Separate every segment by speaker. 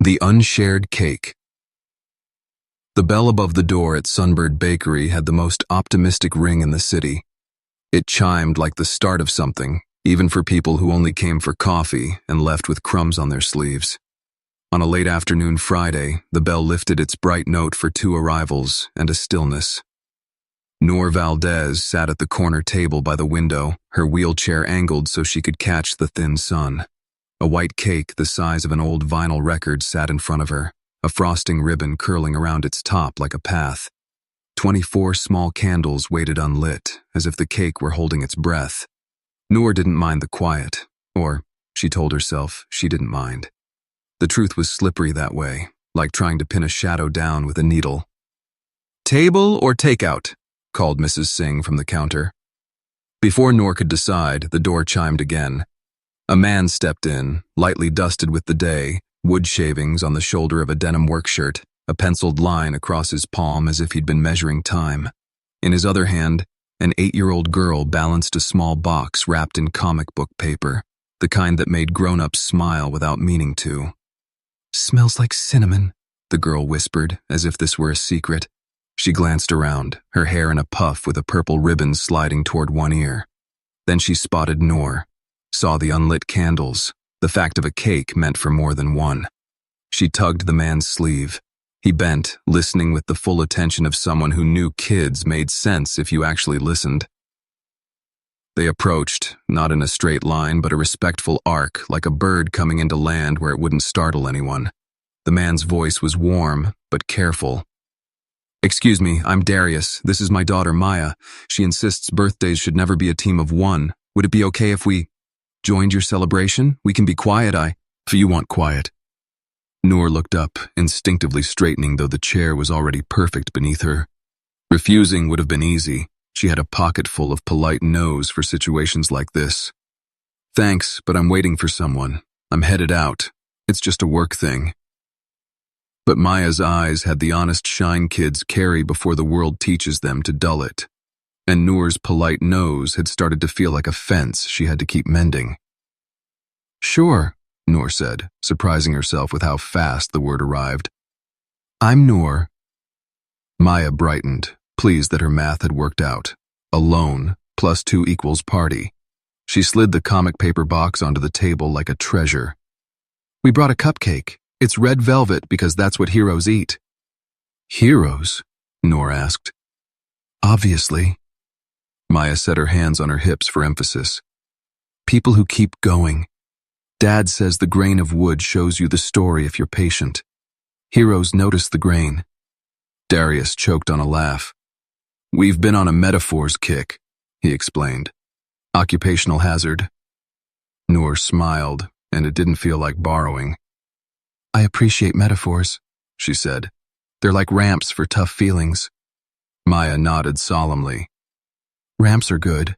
Speaker 1: The Unshared Cake. The bell above the door at Sunbird Bakery had the most optimistic ring in the city. It chimed like the start of something, even for people who only came for coffee and left with crumbs on their sleeves. On a late afternoon Friday, the bell lifted its bright note for 2 arrivals and a stillness. Noor Valdez sat at the corner table by the window, her wheelchair angled so she could catch the thin sun. A white cake the size of an old vinyl record sat in front of her, a frosting ribbon curling around its top like a path. 24 small candles waited unlit, as if the cake were holding its breath. Noor didn't mind the quiet, or, she told herself, she didn't mind. The truth was slippery that way, like trying to pin a shadow down with a needle. "Table or takeout?" called Mrs. Singh from the counter. Before Noor could decide, the door chimed again. A man stepped in, lightly dusted with the day, wood shavings on the shoulder of a denim work shirt, a penciled line across his palm as if he'd been measuring time. In his other hand, an 8-year-old girl balanced a small box wrapped in comic book paper, the kind that made grown-ups smile without meaning to. "Smells like cinnamon," the girl whispered, as if this were a secret. She glanced around, her hair in a puff with a purple ribbon sliding toward one ear. Then she spotted Noor, saw the unlit candles. The fact of a cake meant for more than one. She tugged the man's sleeve. He bent, listening with the full attention of someone who knew kids made sense if you actually listened. They approached, not in a straight line but a respectful arc, like a bird coming into land where it wouldn't startle anyone. The man's voice was warm, but careful. "Excuse me, I'm Darius. This is my daughter Maya. She insists birthdays should never be a team of one. Would it be okay if we joined your celebration? We can be quiet, if you want quiet." Noor looked up, instinctively straightening though the chair was already perfect beneath her. Refusing would have been easy. She had a pocket full of polite no's for situations like this. "Thanks, but I'm waiting for someone. I'm headed out. It's just a work thing." But Maya's eyes had the honest shine kids carry before the world teaches them to dull it. And Noor's polite nose had started to feel like a fence she had to keep mending. "Sure," Noor said, surprising herself with how fast the word arrived. "I'm Noor." Maya brightened, pleased that her math had worked out. Alone, plus 2 equals party. She slid the comic paper box onto the table like a treasure. "We brought a cupcake. It's red velvet because that's what heroes eat." "Heroes?" Noor asked. "Obviously." Maya set her hands on her hips for emphasis. "People who keep going. Dad says the grain of wood shows you the story if you're patient. Heroes notice the grain." Darius choked on a laugh. "We've been on a metaphors kick," he explained. "Occupational hazard." Noor smiled, and it didn't feel like borrowing. "I appreciate metaphors," she said. "They're like ramps for tough feelings." Maya nodded solemnly. "Ramps are good."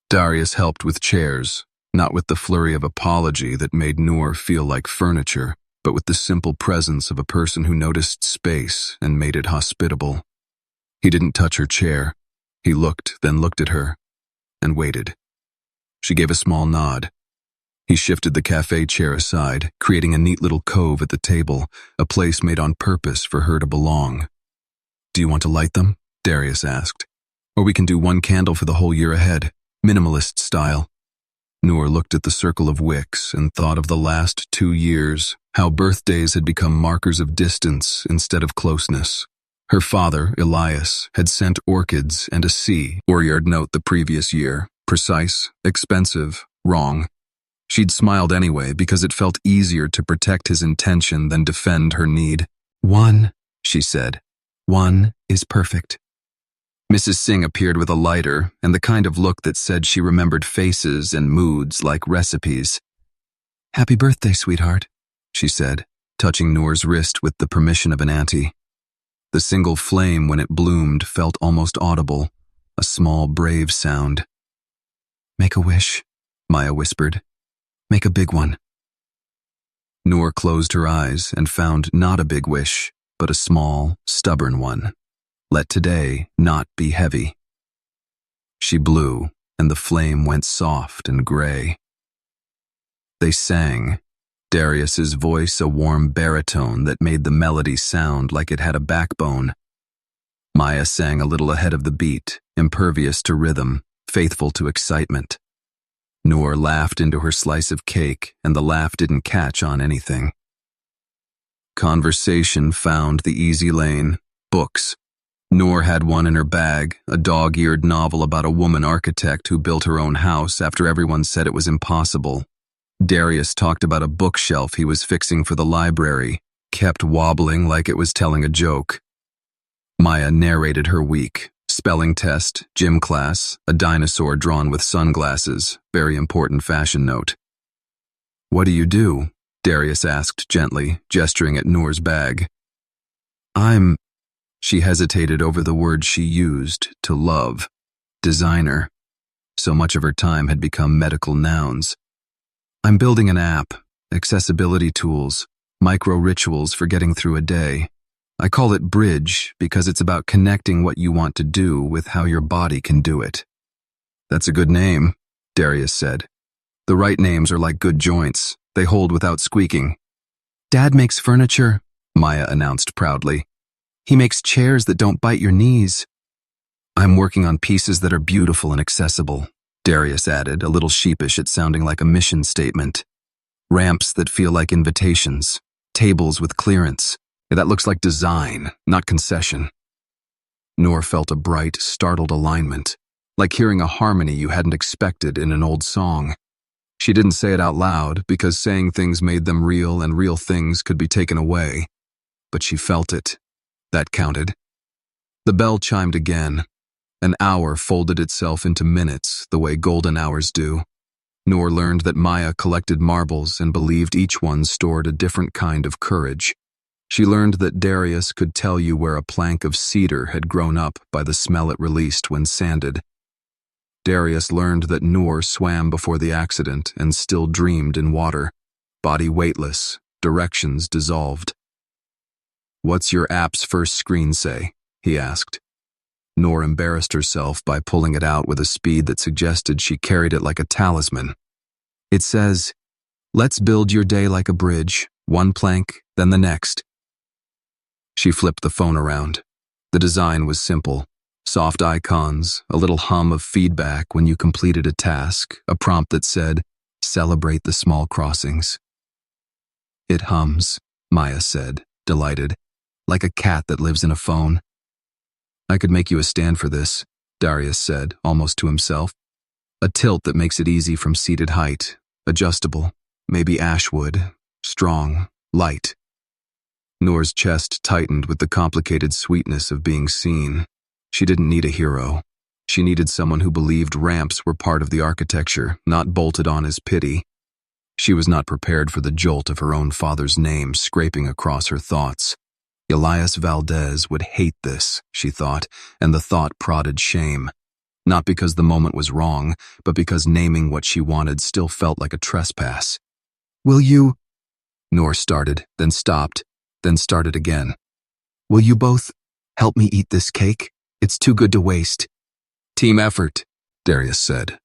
Speaker 1: Darius helped with chairs, not with the flurry of apology that made Noor feel like furniture, but with the simple presence of a person who noticed space and made it hospitable. He didn't touch her chair. He looked, then looked at her, and waited. She gave a small nod. He shifted the cafe chair aside, creating a neat little cove at the table, a place made on purpose for her to belong. "Do you want to light them?" Darius asked. "Or we can do 1 candle for the whole year ahead, minimalist style." Noor looked at the circle of wicks and thought of the last 2 years, how birthdays had become markers of distance instead of closeness. Her father, Elias, had sent orchids and a C or-yard note the previous year. Precise, expensive, wrong. She'd smiled anyway because it felt easier to protect his intention than defend her need. "1," she said. "1 is perfect." Mrs. Singh appeared with a lighter and the kind of look that said she remembered faces and moods like recipes. "Happy birthday, sweetheart," she said, touching Noor's wrist with the permission of an auntie. The single flame when it bloomed felt almost audible, a small, brave sound. "Make a wish," Maya whispered. "Make a big one." Noor closed her eyes and found not a big wish, but a small, stubborn one. Let today not be heavy. She blew, and the flame went soft and gray. They sang, Darius's voice a warm baritone that made the melody sound like it had a backbone. Maya sang a little ahead of the beat, impervious to rhythm, faithful to excitement. Noor laughed into her slice of cake, and the laugh didn't catch on anything. Conversation found the easy lane. Books. Noor had one in her bag, a dog-eared novel about a woman architect who built her own house after everyone said it was impossible. Darius talked about a bookshelf he was fixing for the library, kept wobbling like it was telling a joke. Maya narrated her week. Spelling test, gym class, a dinosaur drawn with sunglasses, very important fashion note. "What do you do?" Darius asked gently, gesturing at Noor's bag. She hesitated over the word she used, to love. Designer. So much of her time had become medical nouns. "I'm building an app, accessibility tools, micro-rituals for getting through a day. I call it Bridge because it's about connecting what you want to do with how your body can do it." "That's a good name," Darius said. "The right names are like good joints. They hold without squeaking." "Dad makes furniture," Maya announced proudly. "He makes chairs that don't bite your knees." "I'm working on pieces that are beautiful and accessible," Darius added, a little sheepish at sounding like a mission statement. "Ramps that feel like invitations, tables with clearance. That looks like design, not concession." Noor felt a bright, startled alignment, like hearing a harmony you hadn't expected in an old song. She didn't say it out loud because saying things made them real and real things could be taken away. But she felt it. That counted. The bell chimed again. An hour folded itself into minutes the way golden hours do. Noor learned that Maya collected marbles and believed each one stored a different kind of courage. She learned that Darius could tell you where a plank of cedar had grown up by the smell it released when sanded. Darius learned that Noor swam before the accident and still dreamed in water, body weightless, directions dissolved. "What's your app's first screen say?" he asked. Noor embarrassed herself by pulling it out with a speed that suggested she carried it like a talisman. "It says, 'Let's build your day like a bridge, one plank, then the next.'" She flipped the phone around. The design was simple. Soft icons, a little hum of feedback when you completed a task, a prompt that said, "Celebrate the small crossings." "It hums," Maya said, delighted, "like a cat that lives in a phone." "I could make you a stand for this," Darius said, almost to himself. "A tilt that makes it easy from seated height, adjustable, maybe ashwood, strong, light." Noor's chest tightened with the complicated sweetness of being seen. She didn't need a hero. She needed someone who believed ramps were part of the architecture, not bolted on as pity. She was not prepared for the jolt of her own father's name scraping across her thoughts. Elias Valdez would hate this, she thought, and the thought prodded shame. Not because the moment was wrong, but because naming what she wanted still felt like a trespass. "Will you—" Noor started, then stopped, then started again. "Will you both help me eat this cake? It's too good to waste." "Team effort," Darius said.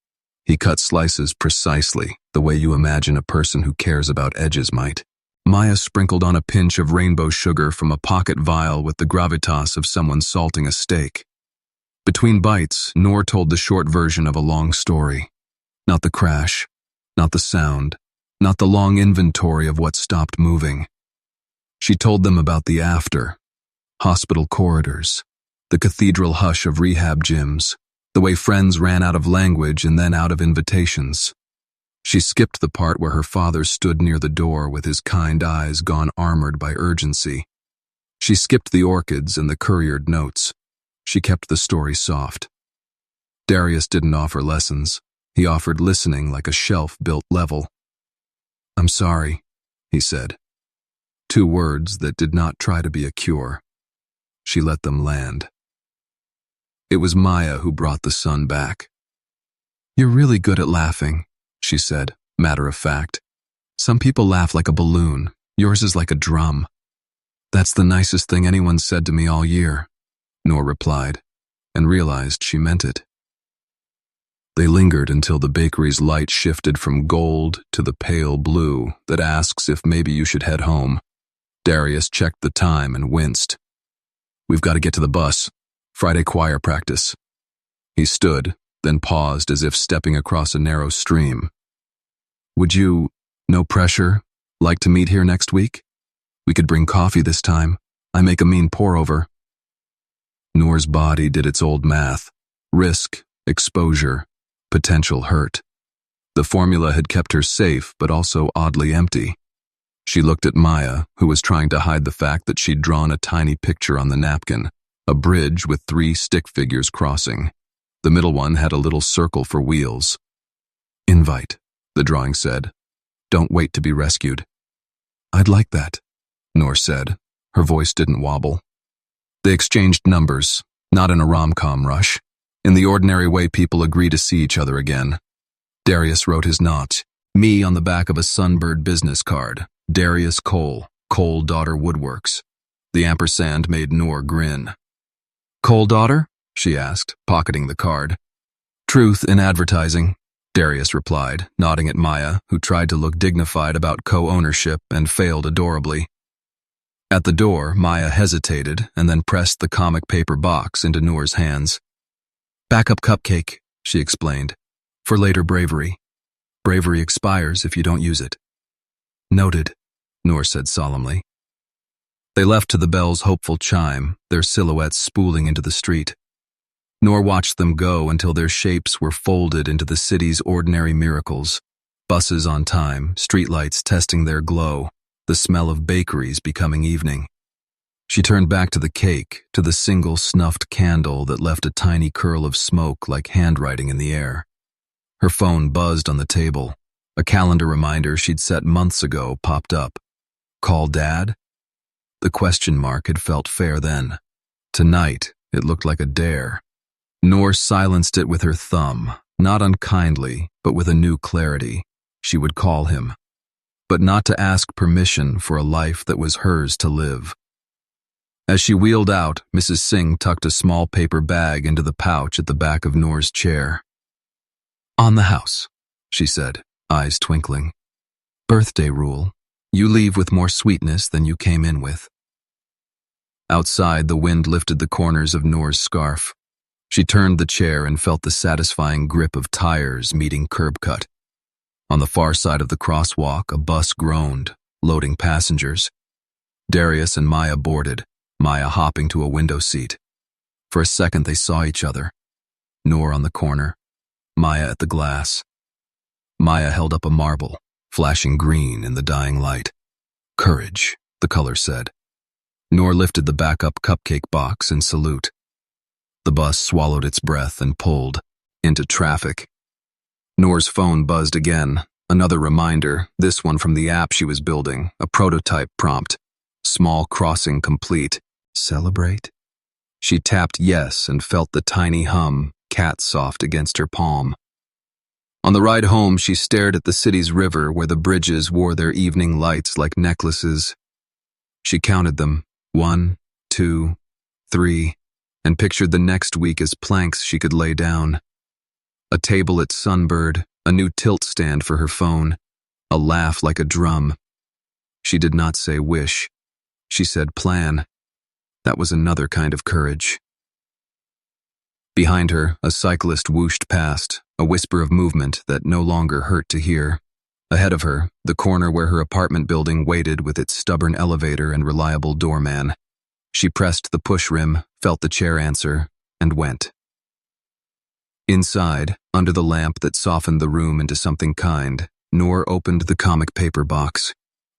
Speaker 1: He cut slices precisely, the way you imagine a person who cares about edges might. Maya sprinkled on a pinch of rainbow sugar from a pocket vial with the gravitas of someone salting a steak. Between bites, Noor told the short version of a long story. Not the crash, not the sound, not the long inventory of what stopped moving. She told them about the after, hospital corridors, the cathedral hush of rehab gyms, the way friends ran out of language and then out of invitations. She skipped the part where her father stood near the door with his kind eyes gone armored by urgency. She skipped the orchids and the couriered notes. She kept the story soft. Darius didn't offer lessons. He offered listening like a shelf built level. "I'm sorry," he said. 2 words that did not try to be a cure. She let them land. It was Maya who brought the sun back. "You're really good at laughing," she said, matter of fact. "Some people laugh like a balloon. Yours is like a drum." "That's the nicest thing anyone said to me all year," Noor replied, and realized she meant it. They lingered until the bakery's light shifted from gold to the pale blue that asks if maybe you should head home. Darius checked the time and winced. "We've got to get to the bus. Friday choir practice." He stood, then paused as if stepping across a narrow stream. "Would you, no pressure, like to meet here next week? We could bring coffee this time. I make a mean pour-over." Noor's body did its old math. Risk, exposure, potential hurt. The formula had kept her safe, but also oddly empty. She looked at Maya, who was trying to hide the fact that she'd drawn a tiny picture on the napkin, a bridge with 3 stick figures crossing. The middle one had a little circle for wheels. "Invite," the drawing said. "Don't wait to be rescued." "I'd like that," Noor said. Her voice didn't wobble. They exchanged numbers, not in a rom-com rush. In the ordinary way people agree to see each other again. Darius wrote his notch, me on the back of a Sunbird business card. Darius Cole, Cole Daughter Woodworks. The ampersand made Noor grin. "Cole Daughter?" she asked, pocketing the card. "Truth in advertising," Darius replied, nodding at Maya, who tried to look dignified about co-ownership and failed adorably. At the door, Maya hesitated and then pressed the comic paper box into Noor's hands. "Backup cupcake," she explained, "for later bravery. Bravery expires if you don't use it." "Noted," Noor said solemnly. They left to the bell's hopeful chime, their silhouettes spooling into the street. Noor watched them go until their shapes were folded into the city's ordinary miracles. Buses on time, streetlights testing their glow, the smell of bakeries becoming evening. She turned back to the cake, to the single snuffed candle that left a tiny curl of smoke like handwriting in the air. Her phone buzzed on the table. A calendar reminder she'd set months ago popped up. Call Dad? The question mark had felt fair then. Tonight, it looked like a dare. Noor silenced it with her thumb, not unkindly, but with a new clarity. She would call him, but not to ask permission for a life that was hers to live. As she wheeled out, Mrs. Singh tucked a small paper bag into the pouch at the back of Noor's chair. "On the house," she said, eyes twinkling. "Birthday rule. You leave with more sweetness than you came in with." Outside, the wind lifted the corners of Noor's scarf. She turned the chair and felt the satisfying grip of tires meeting curb cut. On the far side of the crosswalk, a bus groaned, loading passengers. Darius and Maya boarded, Maya hopping to a window seat. For a second they saw each other. Noor on the corner, Maya at the glass. Maya held up a marble, flashing green in the dying light. "Courage," the color said. Noor lifted the backup cupcake box in salute. The bus swallowed its breath and pulled into traffic. Noor's phone buzzed again, another reminder, this one from the app she was building, a prototype prompt. Small crossing complete. Celebrate? She tapped yes and felt the tiny hum, cat-soft against her palm. On the ride home, she stared at the city's river where the bridges wore their evening lights like necklaces. She counted them, 1, 2, 3, and pictured the next week as planks she could lay down. A table at Sunbird, a new tilt stand for her phone, a laugh like a drum. She did not say wish. She said plan. That was another kind of courage. Behind her, a cyclist whooshed past, a whisper of movement that no longer hurt to hear. Ahead of her, the corner where her apartment building waited with its stubborn elevator and reliable doorman. She pressed the push rim, felt the chair answer, and went. Inside, under the lamp that softened the room into something kind, Noor opened the comic paper box.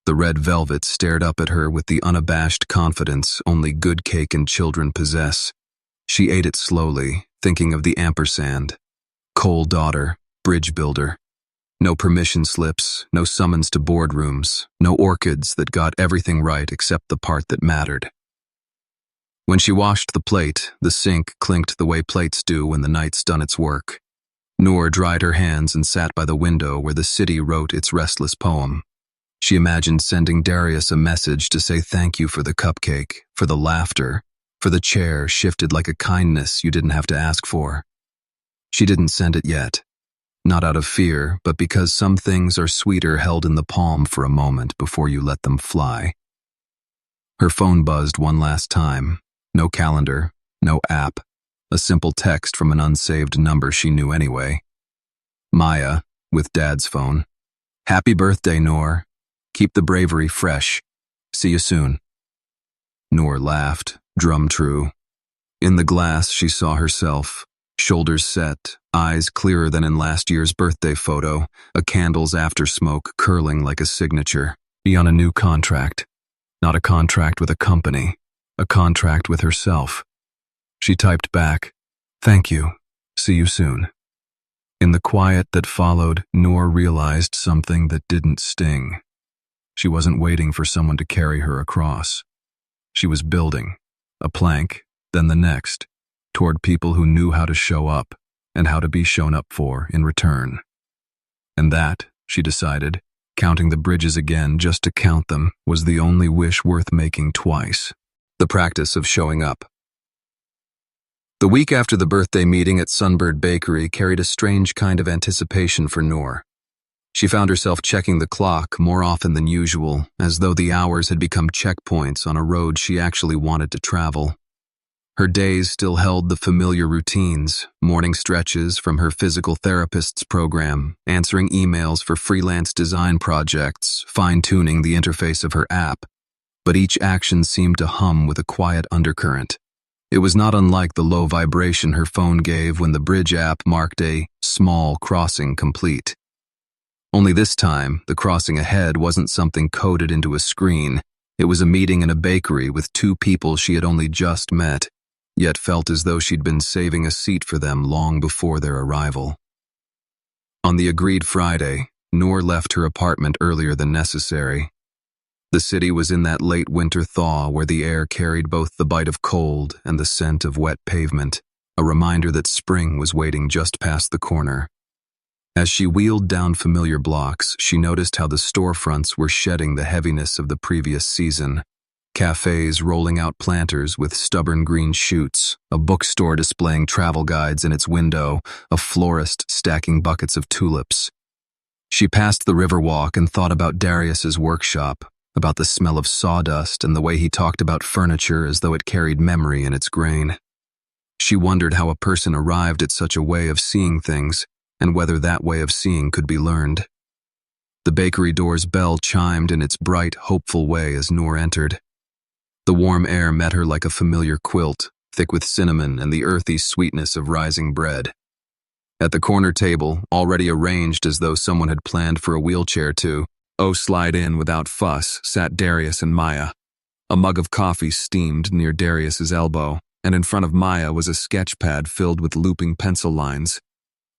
Speaker 1: The red velvet stared up at her with the unabashed confidence only good cake and children possess. She ate it slowly, thinking of the ampersand. Cole Daughter, bridge builder. No permission slips, no summons to boardrooms, no orchids that got everything right except the part that mattered. When she washed the plate, the sink clinked the way plates do when the night's done its work. Noor dried her hands and sat by the window where the city wrote its restless poem. She imagined sending Darius a message to say thank you for the cupcake, for the laughter, for the chair shifted like a kindness you didn't have to ask for. She didn't send it yet. Not out of fear, but because some things are sweeter held in the palm for a moment before you let them fly. Her phone buzzed one last time. No calendar, no app. A simple text from an unsaved number she knew anyway. Maya, with Dad's phone. "Happy birthday, Noor. Keep the bravery fresh. See you soon." Noor laughed, drum true. In the glass, she saw herself. Shoulders set, eyes clearer than in last year's birthday photo, a candle's aftersmoke curling like a signature. Be on a new contract. Not a contract with a company, a contract with herself. She typed back, "Thank you. See you soon." In the quiet that followed, Noor realized something that didn't sting. She wasn't waiting for someone to carry her across. She was building, a plank, then the next, toward people who knew how to show up and how to be shown up for in return. And that, she decided, counting the bridges again just to count them, was the only wish worth making twice. The practice of showing up. The week after the birthday meeting at Sunbird Bakery carried a strange kind of anticipation for Noor. She found herself checking the clock more often than usual, as though the hours had become checkpoints on a road she actually wanted to travel. Her days still held the familiar routines, morning stretches from her physical therapist's program, answering emails for freelance design projects, fine-tuning the interface of her app. But each action seemed to hum with a quiet undercurrent. It was not unlike the low vibration her phone gave when the Bridge app marked a small crossing complete. Only this time, the crossing ahead wasn't something coded into a screen. It was a meeting in a bakery with two people she had only just met, yet felt as though she'd been saving a seat for them long before their arrival. On the agreed Friday, Noor left her apartment earlier than necessary. The city was in that late winter thaw where the air carried both the bite of cold and the scent of wet pavement, a reminder that spring was waiting just past the corner. As she wheeled down familiar blocks, she noticed how the storefronts were shedding the heaviness of the previous season. Cafes rolling out planters with stubborn green shoots, a bookstore displaying travel guides in its window, a florist stacking buckets of tulips. She passed the Riverwalk and thought about Darius's workshop, about the smell of sawdust and the way he talked about furniture as though it carried memory in its grain. She wondered how a person arrived at such a way of seeing things, and whether that way of seeing could be learned. The bakery door's bell chimed in its bright, hopeful way as Noor entered. The warm air met her like a familiar quilt, thick with cinnamon and the earthy sweetness of rising bread. At the corner table, already arranged as though someone had planned for a wheelchair to slide in without fuss, sat Darius and Maya. A mug of coffee steamed near Darius's elbow, and in front of Maya was a sketch pad filled with looping pencil lines.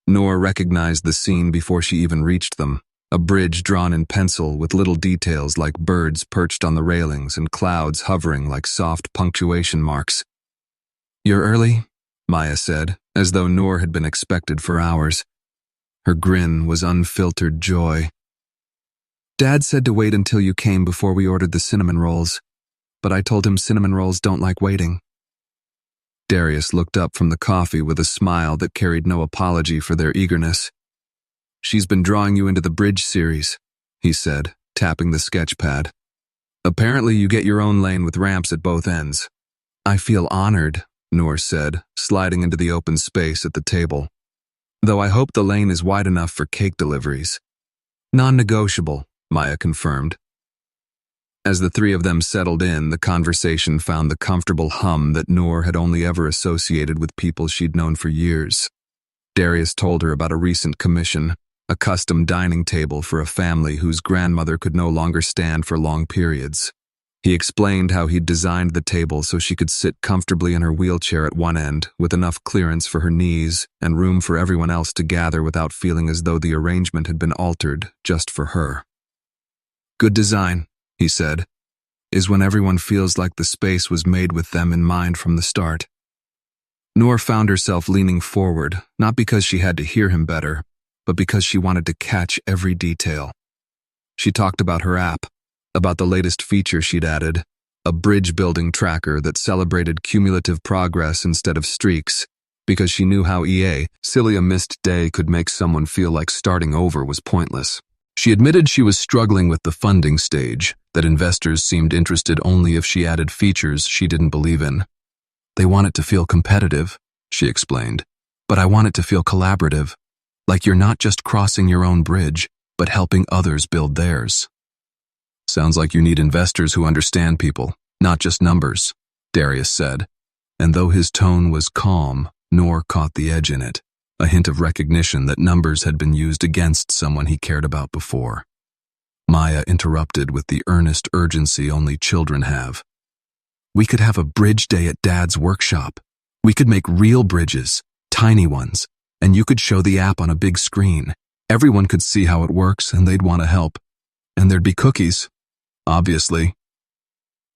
Speaker 1: Noor recognized the scene before she even reached them. A bridge drawn in pencil with little details like birds perched on the railings and clouds hovering like soft punctuation marks. "You're early?" Maya said, as though Noor had been expected for hours. Her grin was unfiltered joy. "Dad said to wait until you came before we ordered the cinnamon rolls, but I told him cinnamon rolls don't like waiting." Darius looked up from the coffee with a smile that carried no apology for their eagerness. "She's been drawing you into the Bridge series," he said, tapping the sketch pad. "Apparently you get your own lane with ramps at both ends." "I feel honored," Noor said, sliding into the open space at the table. "Though I hope the lane is wide enough for cake deliveries." "Non-negotiable," Maya confirmed. As the three of them settled in, the conversation found the comfortable hum that Noor had only ever associated with people she'd known for years. Darius told her about a recent commission, a custom dining table for a family whose grandmother could no longer stand for long periods. He explained how he'd designed the table so she could sit comfortably in her wheelchair at one end, with enough clearance for her knees and room for everyone else to gather without feeling as though the arrangement had been altered just for her. "Good design," he said, "is when everyone feels like the space was made with them in mind from the start." Noor found herself leaning forward, not because she had to hear him better, but because she wanted to catch every detail. She talked about her app, about the latest feature she'd added, a bridge-building tracker that celebrated cumulative progress instead of streaks, because she knew how silly a missed day could make someone feel like starting over was pointless. She admitted she was struggling with the funding stage, that investors seemed interested only if she added features she didn't believe in. They want it to feel competitive, she explained, but I want it to feel collaborative, like you're not just crossing your own bridge, but helping others build theirs. Sounds like you need investors who understand people, not just numbers, Darius said, and though his tone was calm, Noor caught the edge in it, a hint of recognition that numbers had been used against someone he cared about before. Maya interrupted with the earnest urgency only children have. We could have a bridge day at Dad's workshop. We could make real bridges, tiny ones, and you could show the app on a big screen. Everyone could see how it works and they'd want to help. And there'd be cookies, obviously.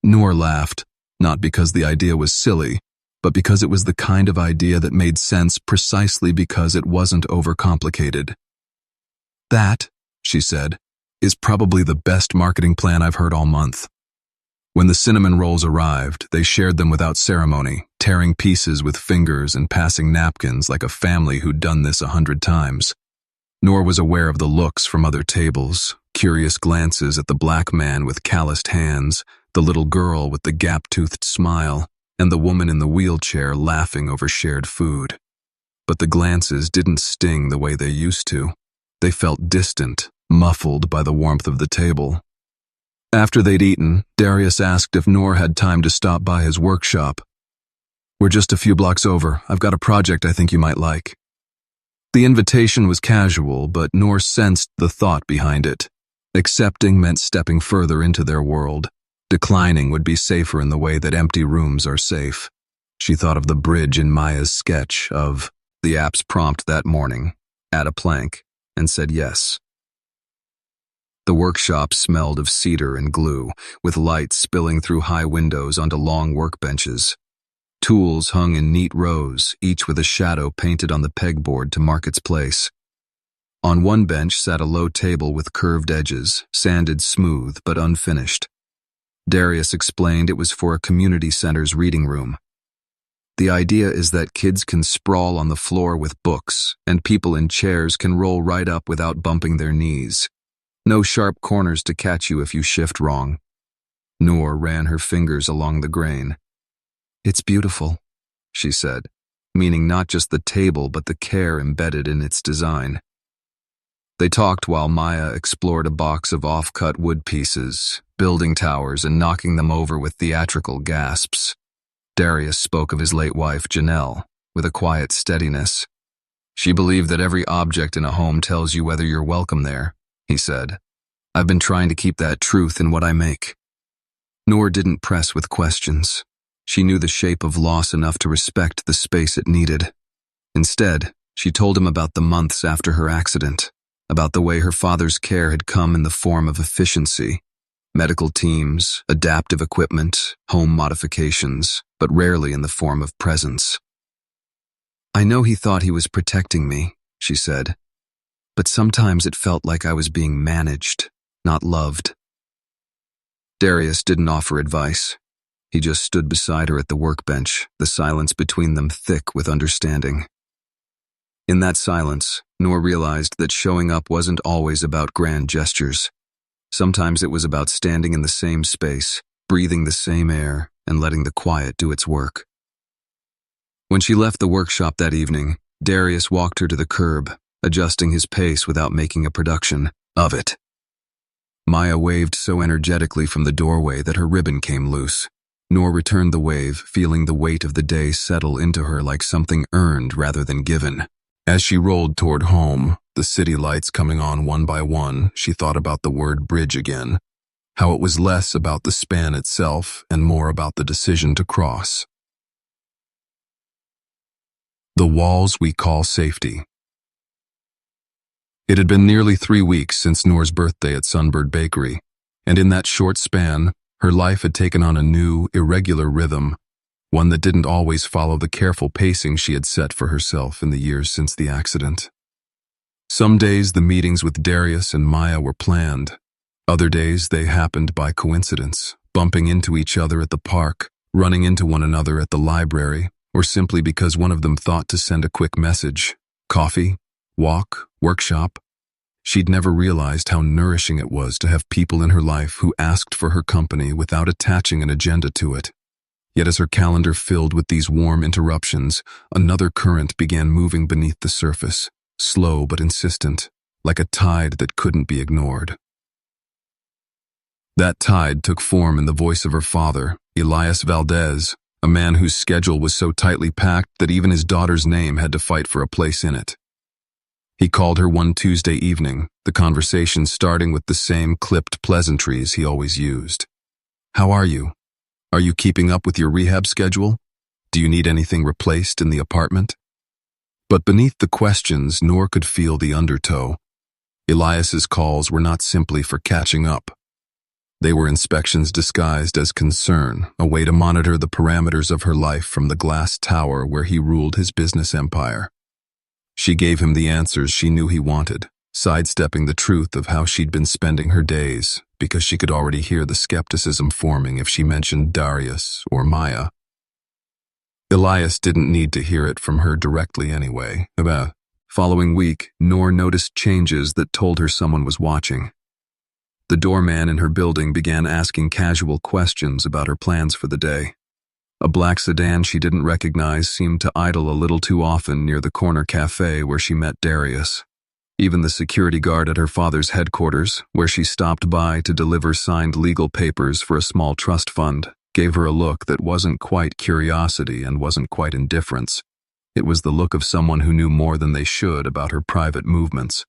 Speaker 1: Noor laughed, not because the idea was silly, but because it was the kind of idea that made sense precisely because it wasn't overcomplicated. That, she said, is probably the best marketing plan I've heard all month. When the cinnamon rolls arrived, they shared them without ceremony, tearing pieces with fingers and passing napkins like a family who'd done this 100 times. Noor was aware of the looks from other tables, curious glances at the black man with calloused hands, the little girl with the gap-toothed smile, and the woman in the wheelchair laughing over shared food. But the glances didn't sting the way they used to. They felt distant, muffled by the warmth of the table. After they'd eaten, Darius asked if Noor had time to stop by his workshop. We're just a few blocks over. I've got a project I think you might like. The invitation was casual, but Noor sensed the thought behind it. Accepting meant stepping further into their world. Declining would be safer in the way that empty rooms are safe. She thought of the bridge in Maya's sketch of the app's prompt that morning, add a plank, and said yes. The workshop smelled of cedar and glue, with light spilling through high windows onto long workbenches. Tools hung in neat rows, each with a shadow painted on the pegboard to mark its place. On one bench sat a low table with curved edges, sanded smooth but unfinished. Darius explained it was for a community center's reading room. The idea is that kids can sprawl on the floor with books, and people in chairs can roll right up without bumping their knees. No sharp corners to catch you if you shift wrong. Noor ran her fingers along the grain. It's beautiful, she said, meaning not just the table but the care embedded in its design. They talked while Maya explored a box of off-cut wood pieces, building towers and knocking them over with theatrical gasps. Darius spoke of his late wife, Janelle, with a quiet steadiness. She believed that every object in a home tells you whether you're welcome there, he said. I've been trying to keep that truth in what I make. Noor didn't press with questions. She knew the shape of loss enough to respect the space it needed. Instead, she told him about the months after her accident, about the way her father's care had come in the form of efficiency, medical teams, adaptive equipment, home modifications, but rarely in the form of presence. I know he thought he was protecting me, she said, but sometimes it felt like I was being managed, not loved. Darius didn't offer advice. He just stood beside her at the workbench, the silence between them thick with understanding. In that silence, Noor realized that showing up wasn't always about grand gestures. Sometimes it was about standing in the same space, breathing the same air, and letting the quiet do its work. When she left the workshop that evening, Darius walked her to the curb, adjusting his pace without making a production of it. Maya waved so energetically from the doorway that her ribbon came loose. Noor returned the wave, feeling the weight of the day settle into her like something earned rather than given. As she rolled toward home, the city lights coming on one by one, she thought about the word bridge again, how it was less about the span itself and more about the decision to cross. The walls we call safety. It had been nearly 3 weeks since Noor's birthday at Sunbird Bakery, and in that short span, her life had taken on a new, irregular rhythm, one that didn't always follow the careful pacing she had set for herself in the years since the accident. Some days the meetings with Darius and Maya were planned. Other days they happened by coincidence, bumping into each other at the park, running into one another at the library, or simply because one of them thought to send a quick message. Coffee, walk, workshop. She'd never realized how nourishing it was to have people in her life who asked for her company without attaching an agenda to it. Yet as her calendar filled with these warm interruptions, another current began moving beneath the surface, slow but insistent, like a tide that couldn't be ignored. That tide took form in the voice of her father, Elias Valdez, a man whose schedule was so tightly packed that even his daughter's name had to fight for a place in it. He called her one Tuesday evening, the conversation starting with the same clipped pleasantries he always used. "How are you? Are you keeping up with your rehab schedule? Do you need anything replaced in the apartment?" But beneath the questions, Noor could feel the undertow. Elias's calls were not simply for catching up. They were inspections disguised as concern, a way to monitor the parameters of her life from the glass tower where he ruled his business empire. She gave him the answers she knew he wanted, sidestepping the truth of how she'd been spending her days, because she could already hear the skepticism forming if she mentioned Darius or Maya. Elias didn't need to hear it from her directly anyway. The following week, Noor noticed changes that told her someone was watching. The doorman in her building began asking casual questions about her plans for the day. A black sedan she didn't recognize seemed to idle a little too often near the corner cafe where she met Darius. Even the security guard at her father's headquarters, where she stopped by to deliver signed legal papers for a small trust fund, gave her a look that wasn't quite curiosity and wasn't quite indifference. It was the look of someone who knew more than they should about her private movements.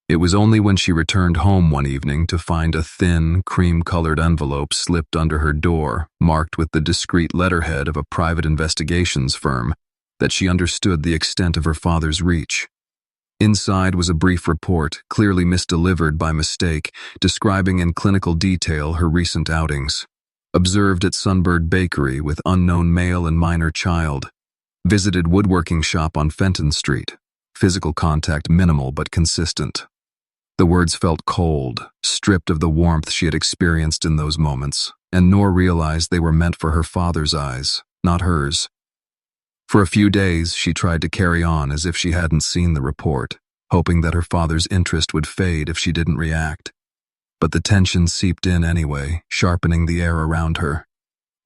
Speaker 1: It was only when she returned home one evening to find a thin, cream-colored envelope slipped under her door, marked with the discreet letterhead of a private investigations firm, that she understood the extent of her father's reach. Inside was a brief report, clearly misdelivered by mistake, describing in clinical detail her recent outings. Observed at Sunbird Bakery with unknown male and minor child. Visited woodworking shop on Fenton Street. Physical contact minimal but consistent. The words felt cold, stripped of the warmth she had experienced in those moments, and Noor realized they were meant for her father's eyes, not hers. For a few days, she tried to carry on as if she hadn't seen the report, hoping that her father's interest would fade if she didn't react. But the tension seeped in anyway, sharpening the air around her.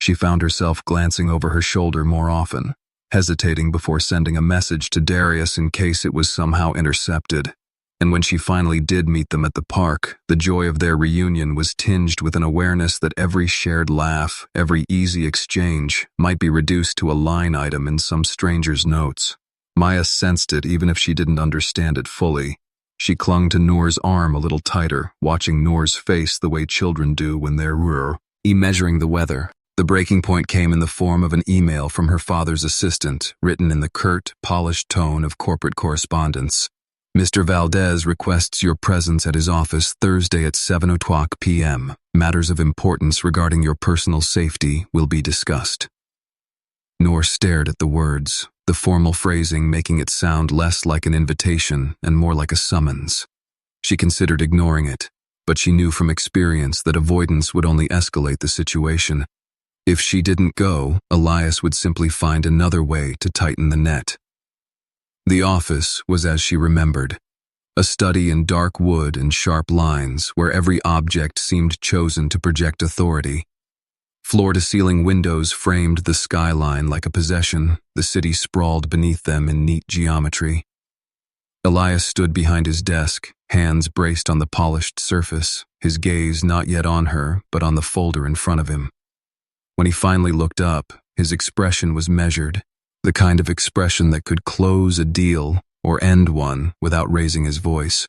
Speaker 1: She found herself glancing over her shoulder more often, hesitating before sending a message to Darius in case it was somehow intercepted. And when she finally did meet them at the park, the joy of their reunion was tinged with an awareness that every shared laugh, every easy exchange, might be reduced to a line item in some stranger's notes. Maya sensed it even if she didn't understand it fully. She clung to Noor's arm a little tighter, watching Noor's face the way children do when they're measuring the weather. The breaking point came in the form of an email from her father's assistant, written in the curt, polished tone of corporate correspondence. "Mr. Valdez requests your presence at his office Thursday at 7:00 p.m. Matters of importance regarding your personal safety will be discussed." Noor stared at the words, the formal phrasing making it sound less like an invitation and more like a summons. She considered ignoring it, but she knew from experience that avoidance would only escalate the situation. If she didn't go, Elias would simply find another way to tighten the net. The office was as she remembered, a study in dark wood and sharp lines where every object seemed chosen to project authority. Floor-to-ceiling windows framed the skyline like a possession, the city sprawled beneath them in neat geometry. Elias stood behind his desk, hands braced on the polished surface, his gaze not yet on her, but on the folder in front of him. When he finally looked up, his expression was measured, the kind of expression that could close a deal or end one without raising his voice.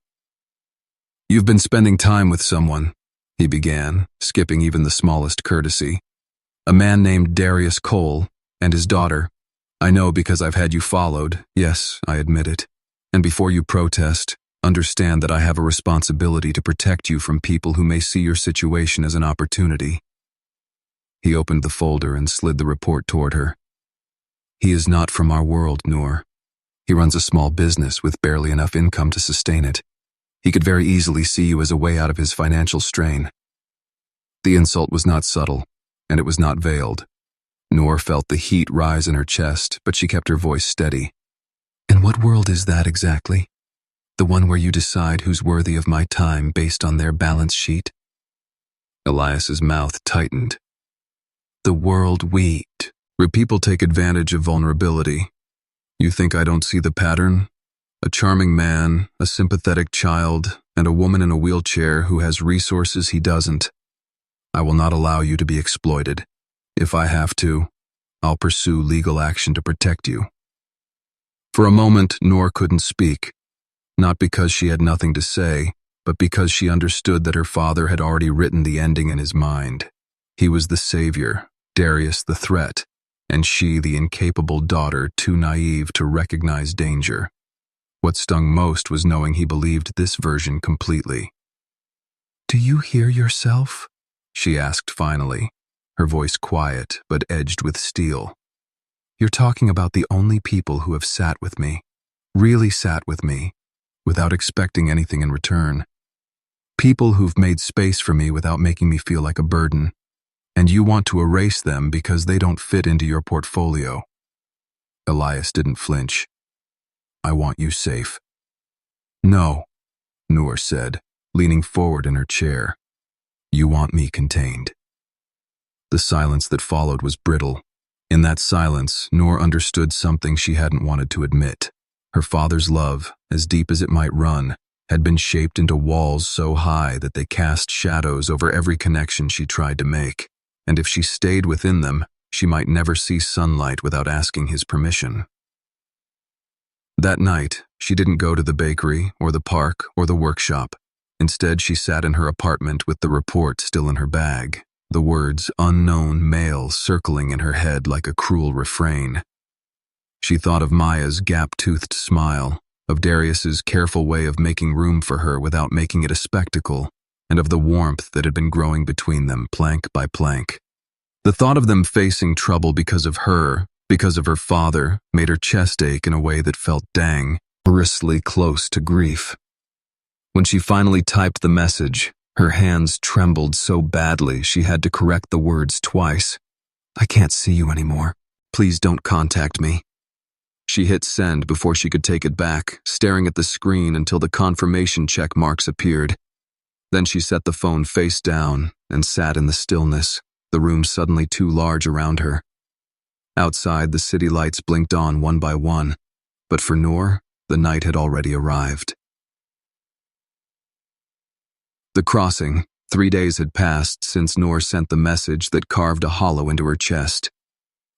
Speaker 1: "You've been spending time with someone," he began, skipping even the smallest courtesy. "A man named Darius Cole and his daughter. I know because I've had you followed, yes, I admit it. And before you protest, understand that I have a responsibility to protect you from people who may see your situation as an opportunity." He opened the folder and slid the report toward her. "He is not from our world, Noor. He runs a small business with barely enough income to sustain it. He could very easily see you as a way out of his financial strain." The insult was not subtle, and it was not veiled. Noor felt the heat rise in her chest, but she kept her voice steady. "And what world is that exactly? The one where you decide who's worthy of my time based on their balance sheet?" Elias's mouth tightened. "The world where people take advantage of vulnerability. You think I don't see the pattern? A charming man, a sympathetic child, and a woman in a wheelchair who has resources he doesn't. I will not allow you to be exploited. If I have to, I'll pursue legal action to protect you." For a moment, Noor couldn't speak, not because she had nothing to say, but because she understood that her father had already written the ending in his mind. He was the savior, Darius the threat, and she the incapable daughter too naive to recognize danger. What stung most was knowing he believed this version completely. "Do you hear yourself?" she asked finally, her voice quiet but edged with steel. "You're talking about the only people who have sat with me, really sat with me, without expecting anything in return. People who've made space for me without making me feel like a burden. And you want to erase them because they don't fit into your portfolio." Elias didn't flinch. "I want you safe." "No," Noor said, leaning forward in her chair. "You want me contained." The silence that followed was brittle. In that silence, Noor understood something she hadn't wanted to admit. Her father's love, as deep as it might run, had been shaped into walls so high that they cast shadows over every connection she tried to make. And if she stayed within them, she might never see sunlight without asking his permission. That night, she didn't go to the bakery or the park or the workshop. Instead, she sat in her apartment with the report still in her bag, the words "unknown male" circling in her head like a cruel refrain. She thought of Maya's gap-toothed smile, of Darius's careful way of making room for her without making it a spectacle, and of the warmth that had been growing between them plank by plank. The thought of them facing trouble because of her father, made her chest ache in a way that felt dangerously close to grief. When she finally typed the message, her hands trembled so badly she had to correct the words twice. "I can't see you anymore. Please don't contact me." She hit send before she could take it back, staring at the screen until the confirmation check marks appeared. Then she set the phone face down and sat in the stillness, the room suddenly too large around her. Outside, the city lights blinked on one by one, but for Noor, the night had already arrived. The crossing. 3 days had passed since Noor sent the message that carved a hollow into her chest.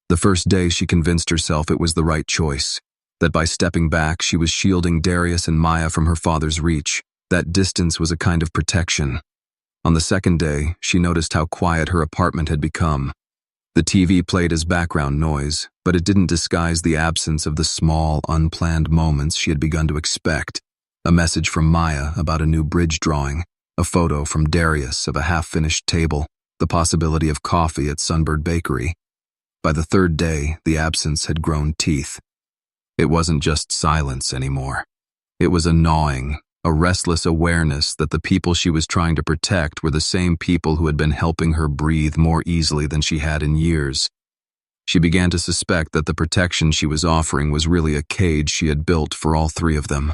Speaker 1: The first day she convinced herself it was the right choice, that by stepping back she was shielding Darius and Maya from her father's reach. That distance was a kind of protection. On the second day, she noticed how quiet her apartment had become. The TV played as background noise, but it didn't disguise the absence of the small, unplanned moments she had begun to expect. A message from Maya about a new bridge drawing, a photo from Darius of a half-finished table, the possibility of coffee at Sunbird Bakery. By the third day, the absence had grown teeth. It wasn't just silence anymore. It was a gnawing, a restless awareness that the people she was trying to protect were the same people who had been helping her breathe more easily than she had in years. She began to suspect that the protection she was offering was really a cage she had built for all three of them.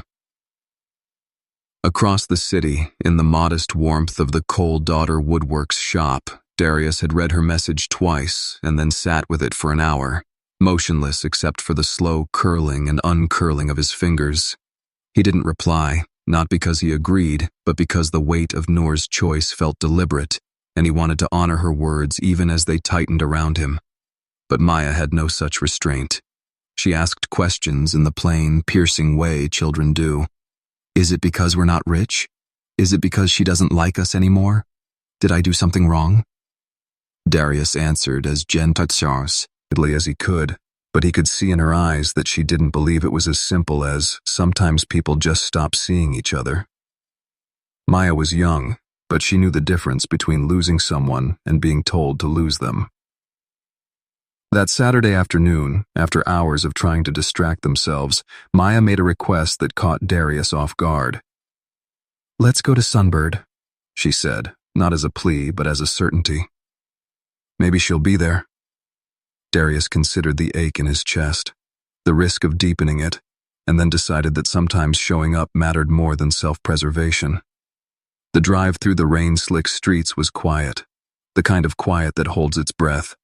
Speaker 1: Across the city, in the modest warmth of the Cole Daughter Woodworks shop, Darius had read her message twice and then sat with it for an hour, motionless except for the slow curling and uncurling of his fingers. He didn't reply, not because he agreed, but because the weight of Noor's choice felt deliberate, and he wanted to honor her words even as they tightened around him. But Maya had no such restraint. She asked questions in the plain, piercing way children do. Is it because we're not rich? Is it because she doesn't like us anymore? Did I do something wrong? Darius answered as gently as he could, but he could see in her eyes that she didn't believe it was as simple as sometimes people just stop seeing each other. Maya was young, but she knew the difference between losing someone and being told to lose them. That Saturday afternoon, after hours of trying to distract themselves, Maya made a request that caught Darius off guard. "Let's go to Sunbird," she said, not as a plea but as a certainty. "Maybe she'll be there." Darius considered the ache in his chest, the risk of deepening it, and then decided that sometimes showing up mattered more than self-preservation. The drive through the rain-slick streets was quiet, the kind of quiet that holds its breath.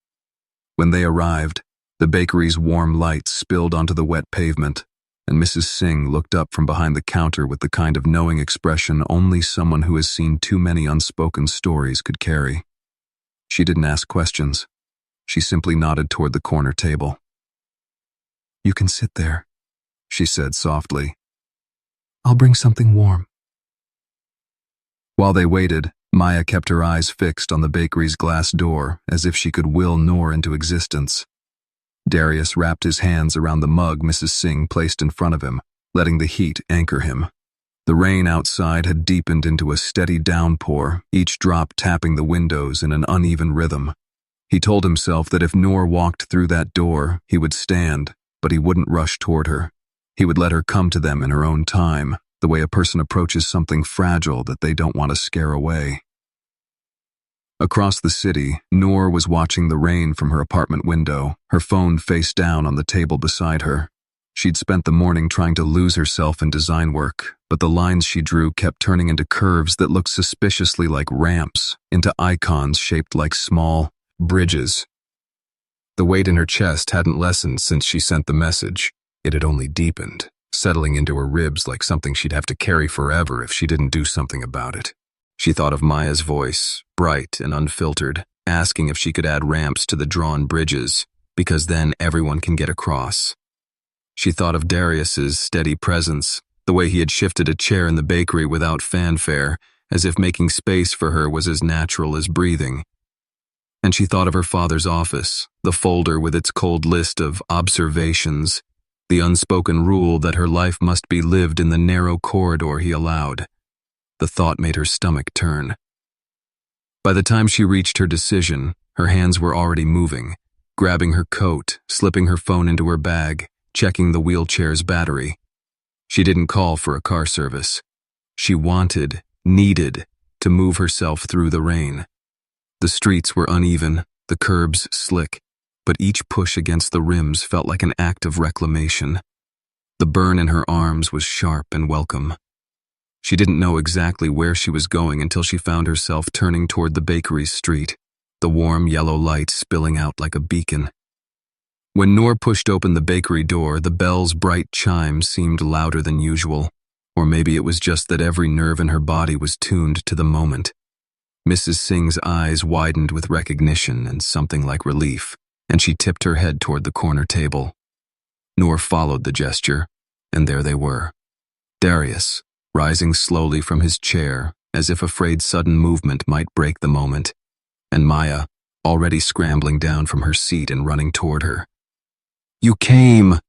Speaker 1: When they arrived, the bakery's warm light spilled onto the wet pavement, and Mrs. Singh looked up from behind the counter with the kind of knowing expression only someone who has seen too many unspoken stories could carry. She didn't ask questions. She simply nodded toward the corner table. "You can sit there," she said softly. "I'll bring something warm." While they waited, Maya kept her eyes fixed on the bakery's glass door as if she could will Noor into existence. Darius wrapped his hands around the mug Mrs. Singh placed in front of him, letting the heat anchor him. The rain outside had deepened into a steady downpour, each drop tapping the windows in an uneven rhythm. He told himself that if Noor walked through that door, he would stand, but he wouldn't rush toward her. He would let her come to them in her own time, the way a person approaches something fragile that they don't want to scare away. Across the city, Noor was watching the rain from her apartment window, her phone face down on the table beside her. She'd spent the morning trying to lose herself in design work, but the lines she drew kept turning into curves that looked suspiciously like ramps, into icons shaped like small bridges. The weight in her chest hadn't lessened since she sent the message. It had only deepened, settling into her ribs like something she'd have to carry forever if she didn't do something about it. She thought of Maya's voice, bright and unfiltered, asking if she could add ramps to the drawn bridges, because then everyone can get across. She thought of Darius's steady presence, the way he had shifted a chair in the bakery without fanfare, as if making space for her was as natural as breathing. And she thought of her father's office, the folder with its cold list of observations, the unspoken rule that her life must be lived in the narrow corridor he allowed. The thought made her stomach turn. By the time she reached her decision, her hands were already moving, grabbing her coat, slipping her phone into her bag, checking the wheelchair's battery. She didn't call for a car service. She needed to move herself through the rain. The streets were uneven, the curbs slick, but each push against the rims felt like an act of reclamation. The burn in her arms was sharp and welcome. She didn't know exactly where she was going until she found herself turning toward the bakery's street, the warm yellow light spilling out like a beacon. When Noor pushed open the bakery door, the bell's bright chime seemed louder than usual, or maybe it was just that every nerve in her body was tuned to the moment. Mrs. Singh's eyes widened with recognition and something like relief, and she tipped her head toward the corner table. Noor followed the gesture, and there they were. Darius, rising slowly from his chair, as if afraid sudden movement might break the moment, and Maya, already scrambling down from her seat and running toward her. "You came!"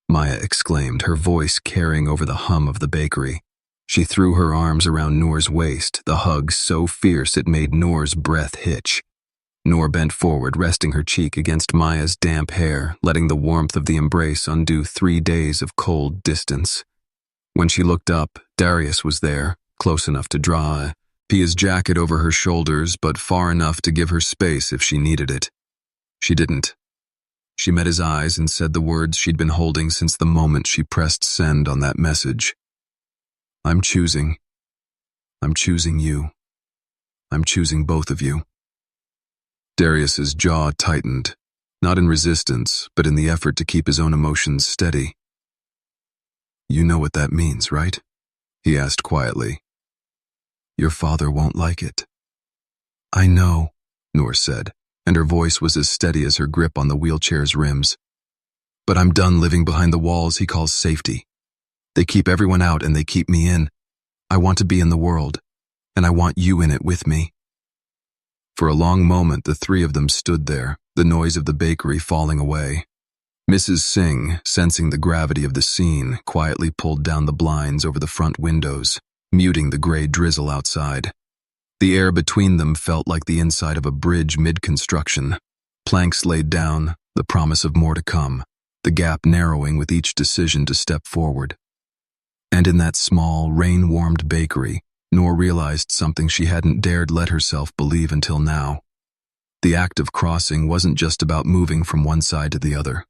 Speaker 1: Maya exclaimed, her voice carrying over the hum of the bakery. She threw her arms around Noor's waist, the hug so fierce it made Noor's breath hitch. Noor bent forward, resting her cheek against Maya's damp hair, letting the warmth of the embrace undo 3 days of cold distance. When she looked up, Darius was there, close enough to draw his jacket over her shoulders, but far enough to give her space if she needed it. She didn't. She met his eyes and said the words she'd been holding since the moment she pressed send on that message. I'm choosing you. I'm choosing both of you." Darius's jaw tightened, not in resistance, but in the effort to keep his own emotions steady. "You know what that means, right?" he asked quietly. "Your father won't like it." "I know," Noor said, and her voice was as steady as her grip on the wheelchair's rims. "But I'm done living behind the walls he calls safety. They keep everyone out and they keep me in. I want to be in the world, and I want you in it with me." For a long moment, the three of them stood there, the noise of the bakery falling away. Mrs. Singh, sensing the gravity of the scene, quietly pulled down the blinds over the front windows, muting the gray drizzle outside. The air between them felt like the inside of a bridge mid-construction. Planks laid down, the promise of more to come, the gap narrowing with each decision to step forward. And in that small, rain-warmed bakery, Noor realized something she hadn't dared let herself believe until now. The act of crossing wasn't just about moving from one side to the other.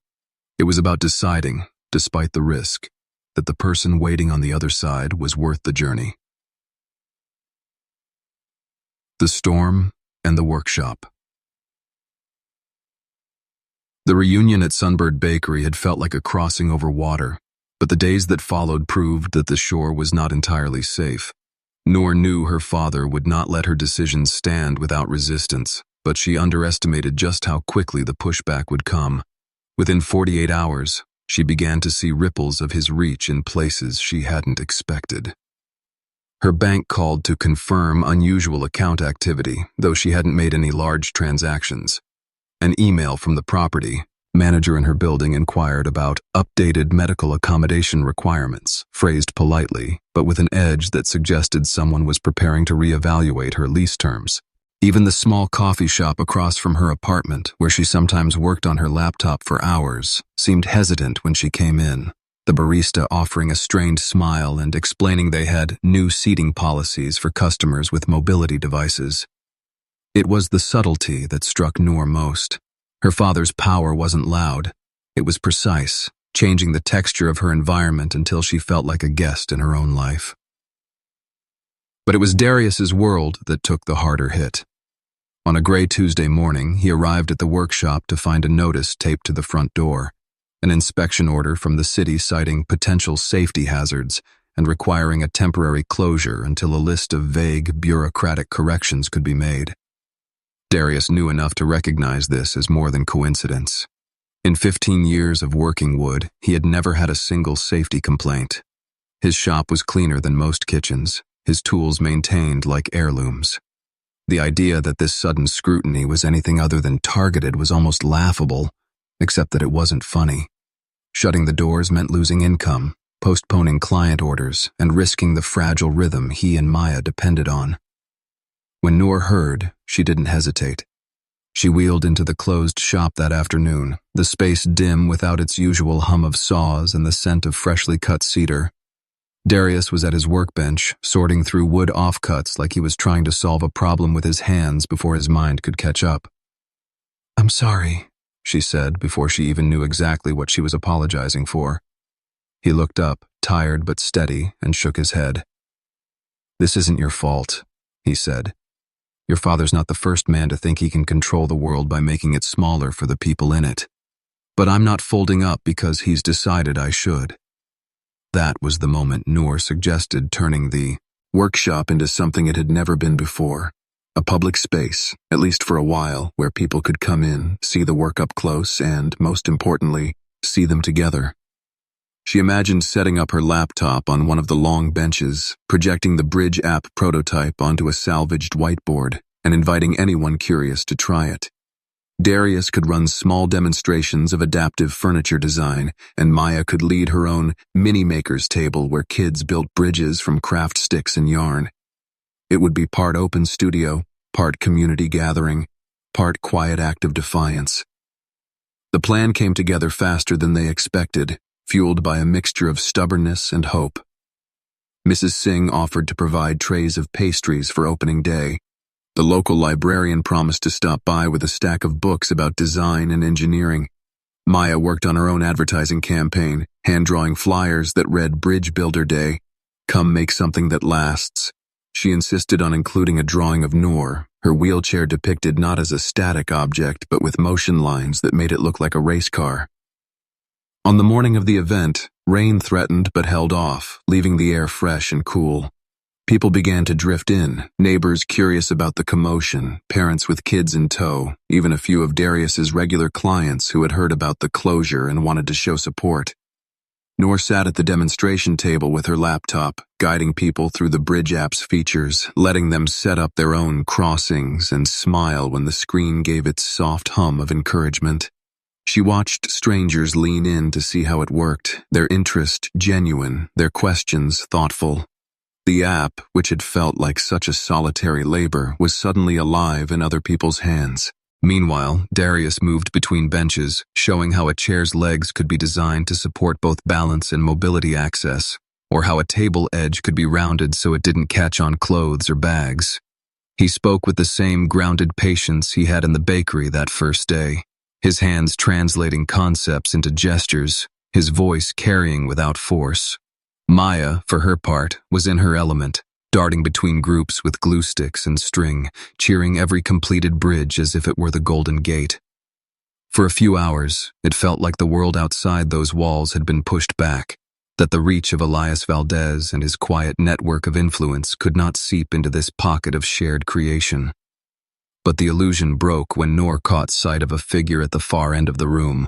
Speaker 1: It was about deciding, despite the risk, that the person waiting on the other side was worth the journey. The storm and the workshop. The reunion at Sunbird Bakery had felt like a crossing over water, but the days that followed proved that the shore was not entirely safe. Noor knew her father would not let her decisions stand without resistance, but she underestimated just how quickly the pushback would come. Within 48 hours, she began to see ripples of his reach in places she hadn't expected. Her bank called to confirm unusual account activity, though she hadn't made any large transactions. An email from the property manager in her building inquired about updated medical accommodation requirements, phrased politely, but with an edge that suggested someone was preparing to reevaluate her lease terms. Even the small coffee shop across from her apartment, where she sometimes worked on her laptop for hours, seemed hesitant when she came in, the barista offering a strained smile and explaining they had new seating policies for customers with mobility devices. It was the subtlety that struck Noor most. Her father's power wasn't loud. It was precise, changing the texture of her environment until she felt like a guest in her own life. But it was Darius's world that took the harder hit. On a gray Tuesday morning, he arrived at the workshop to find a notice taped to the front door, an inspection order from the city citing potential safety hazards and requiring a temporary closure until a list of vague, bureaucratic corrections could be made. Darius knew enough to recognize this as more than coincidence. In 15 years of working wood, he had never had a single safety complaint. His shop was cleaner than most kitchens, his tools maintained like heirlooms. The idea that this sudden scrutiny was anything other than targeted was almost laughable, except that it wasn't funny. Shutting the doors meant losing income, postponing client orders, and risking the fragile rhythm he and Maya depended on. When Noor heard, she didn't hesitate. She wheeled into the closed shop that afternoon, the space dim without its usual hum of saws and the scent of freshly cut cedar. Darius was at his workbench, sorting through wood offcuts like he was trying to solve a problem with his hands before his mind could catch up. "I'm sorry," she said before she even knew exactly what she was apologizing for. He looked up, tired but steady, and shook his head. "This isn't your fault," he said. "Your father's not the first man to think he can control the world by making it smaller for the people in it. But I'm not folding up because he's decided I should." That was the moment Noor suggested turning the workshop into something it had never been before. A public space, at least for a while, where people could come in, see the work up close, and, most importantly, see them together. She imagined setting up her laptop on one of the long benches, projecting the Bridge app prototype onto a salvaged whiteboard, and inviting anyone curious to try it. Darius could run small demonstrations of adaptive furniture design, and Maya could lead her own mini-makers table where kids built bridges from craft sticks and yarn. It would be part open studio, part community gathering, part quiet act of defiance. The plan came together faster than they expected, fueled by a mixture of stubbornness and hope. Mrs. Singh offered to provide trays of pastries for opening day. The local librarian promised to stop by with a stack of books about design and engineering. Maya worked on her own advertising campaign, hand-drawing flyers that read Bridge Builder Day, "Come make something that lasts." She insisted on including a drawing of Noor, her wheelchair depicted not as a static object but with motion lines that made it look like a race car. On the morning of the event, rain threatened but held off, leaving the air fresh and cool. People began to drift in, neighbors curious about the commotion, parents with kids in tow, even a few of Darius's regular clients who had heard about the closure and wanted to show support. Noor sat at the demonstration table with her laptop, guiding people through the Bridge app's features, letting them set up their own crossings and smile when the screen gave its soft hum of encouragement. She watched strangers lean in to see how it worked, their interest genuine, their questions thoughtful. The app, which had felt like such a solitary labor, was suddenly alive in other people's hands. Meanwhile, Darius moved between benches, showing how a chair's legs could be designed to support both balance and mobility access, or how a table edge could be rounded so it didn't catch on clothes or bags. He spoke with the same grounded patience he had in the bakery that first day, his hands translating concepts into gestures, his voice carrying without force. Maya, for her part, was in her element, darting between groups with glue sticks and string, cheering every completed bridge as if it were the Golden Gate. For a few hours, it felt like the world outside those walls had been pushed back, that the reach of Elias Valdez and his quiet network of influence could not seep into this pocket of shared creation. But the illusion broke when Noor caught sight of a figure at the far end of the room,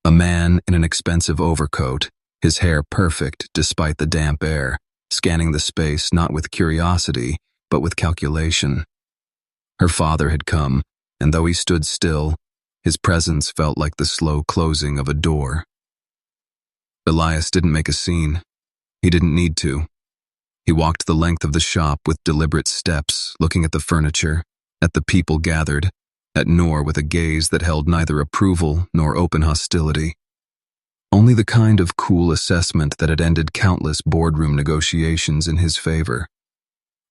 Speaker 1: a man in an expensive overcoat, his hair perfect despite the damp air, scanning the space not with curiosity, but with calculation. Her father had come, and though he stood still, his presence felt like the slow closing of a door. Elias didn't make a scene. He didn't need to. He walked the length of the shop with deliberate steps, looking at the furniture, at the people gathered, at Noor with a gaze that held neither approval nor open hostility. Only the kind of cool assessment that had ended countless boardroom negotiations in his favor.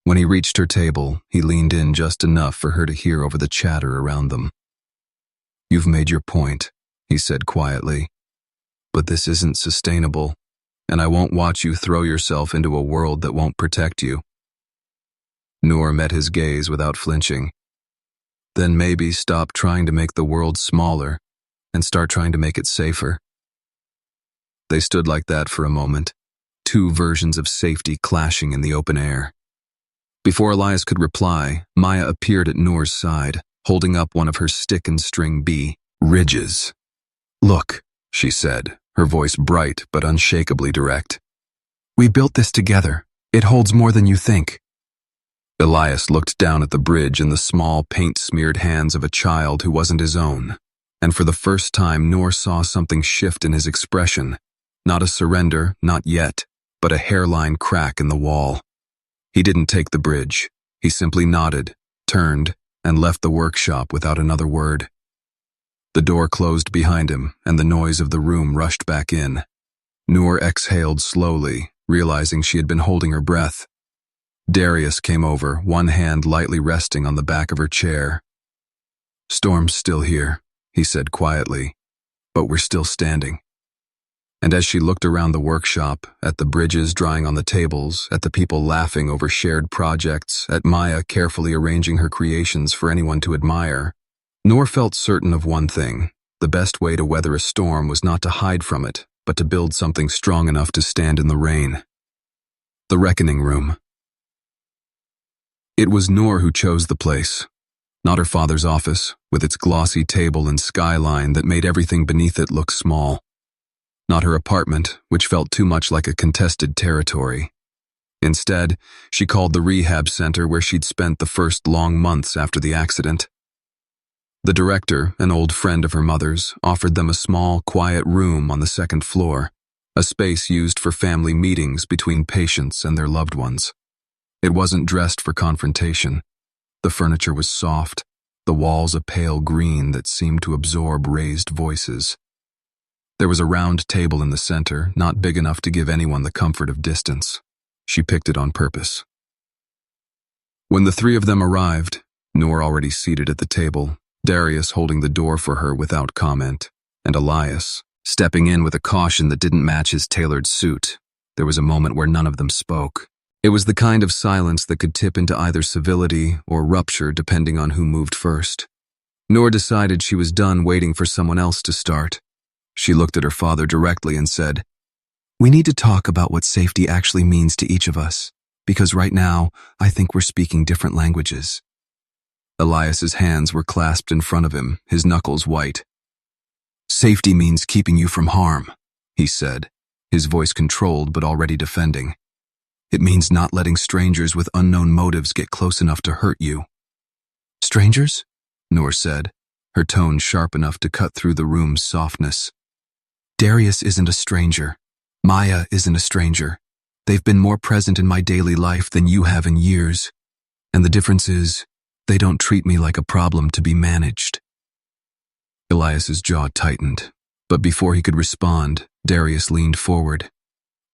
Speaker 1: When he reached her table, he leaned in just enough for her to hear over the chatter around them. "You've made your point," he said quietly. "But this isn't sustainable, and I won't watch you throw yourself into a world that won't protect you." Noor met his gaze without flinching. "Then maybe stop trying to make the world smaller and start trying to make it safer." They stood like that for a moment, two versions of safety clashing in the open air. Before Elias could reply, Maya appeared at Noor's side, holding up one of her stick and string ridges. "Look," she said, her voice bright but unshakably direct. "We built this together. It holds more than you think." Elias looked down at the bridge in the small, paint-smeared hands of a child who wasn't his own, and for the first time Noor saw something shift in his expression. Not a surrender, not yet, but a hairline crack in the wall. He didn't take the bridge. He simply nodded, turned, and left the workshop without another word. The door closed behind him, and the noise of the room rushed back in. Noor exhaled slowly, realizing she had been holding her breath. Darius came over, one hand lightly resting on the back of her chair. "Storm's still here," he said quietly, "but we're still standing." And as she looked around the workshop, at the bridges drying on the tables, at the people laughing over shared projects, at Maya carefully arranging her creations for anyone to admire, Noor felt certain of one thing: the best way to weather a storm was not to hide from it, but to build something strong enough to stand in the rain. The Reckoning Room. It was Noor who chose the place, not her father's office, with its glossy table and skyline that made everything beneath it look small. Not her apartment, which felt too much like a contested territory. Instead, she called the rehab center where she'd spent the first long months after the accident. The director, an old friend of her mother's, offered them a small, quiet room on the second floor, a space used for family meetings between patients and their loved ones. It wasn't dressed for confrontation. The furniture was soft, the walls a pale green that seemed to absorb raised voices. There was a round table in the center, not big enough to give anyone the comfort of distance. She picked it on purpose. When the three of them arrived, Noor already seated at the table, Darius holding the door for her without comment, and Elias, stepping in with a caution that didn't match his tailored suit, there was a moment where none of them spoke. It was the kind of silence that could tip into either civility or rupture depending on who moved first. Noor decided she was done waiting for someone else to start. She looked at her father directly and said, "We need to talk about what safety actually means to each of us, because right now, I think we're speaking different languages." Elias's hands were clasped in front of him, his knuckles white. "Safety means keeping you from harm," he said, his voice controlled but already defending. "It means not letting strangers with unknown motives get close enough to hurt you." "Strangers?" Noor said, her tone sharp enough to cut through the room's softness. "Darius isn't a stranger. Maya isn't a stranger. They've been more present in my daily life than you have in years. And the difference is, they don't treat me like a problem to be managed." Elias's jaw tightened, but before he could respond, Darius leaned forward.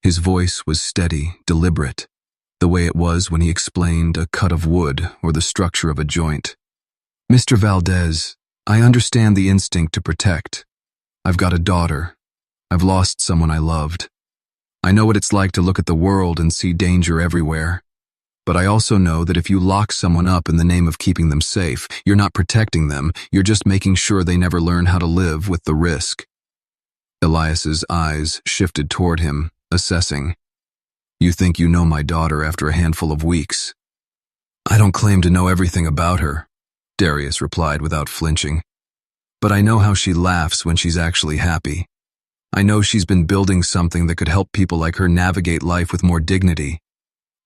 Speaker 1: His voice was steady, deliberate. the way it was when he explained a cut of wood or the structure of a joint. "Mr. Valdez, I understand the instinct to protect. I've got a daughter. I've lost someone I loved. I know what it's like to look at the world and see danger everywhere. But I also know that if you lock someone up in the name of keeping them safe, you're not protecting them, you're just making sure they never learn how to live with the risk." Elias's eyes shifted toward him, assessing. "You think you know my daughter after a handful of weeks?" "I don't claim to know everything about her," Darius replied without flinching. "But I know how she laughs when she's actually happy. I know she's been building something that could help people like her navigate life with more dignity.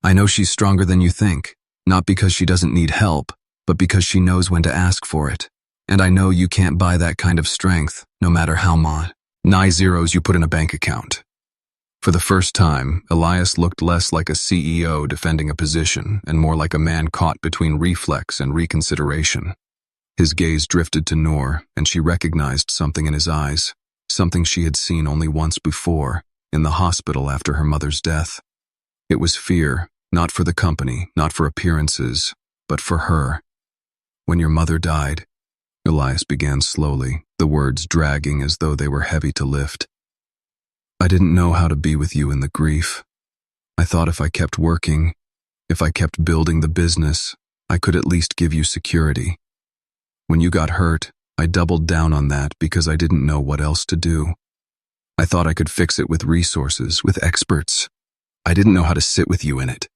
Speaker 1: I know she's stronger than you think, not because she doesn't need help, but because she knows when to ask for it. And I know you can't buy that kind of strength, no matter how many zeros you put in a bank account." For the first time, Elias looked less like a CEO defending a position and more like a man caught between reflex and reconsideration. His gaze drifted to Noor, and she recognized something in his eyes, something she had seen only once before, in the hospital after her mother's death. It was fear, not for the company, not for appearances, but for her. "When your mother died," Elias began slowly, the words dragging as though they were heavy to lift. "I didn't know how to be with you in the grief. I thought if I kept working, if I kept building the business, I could at least give you security. When you got hurt, I doubled down on that because I didn't know what else to do. I thought I could fix it with resources, with experts. I didn't know how to sit with you in it."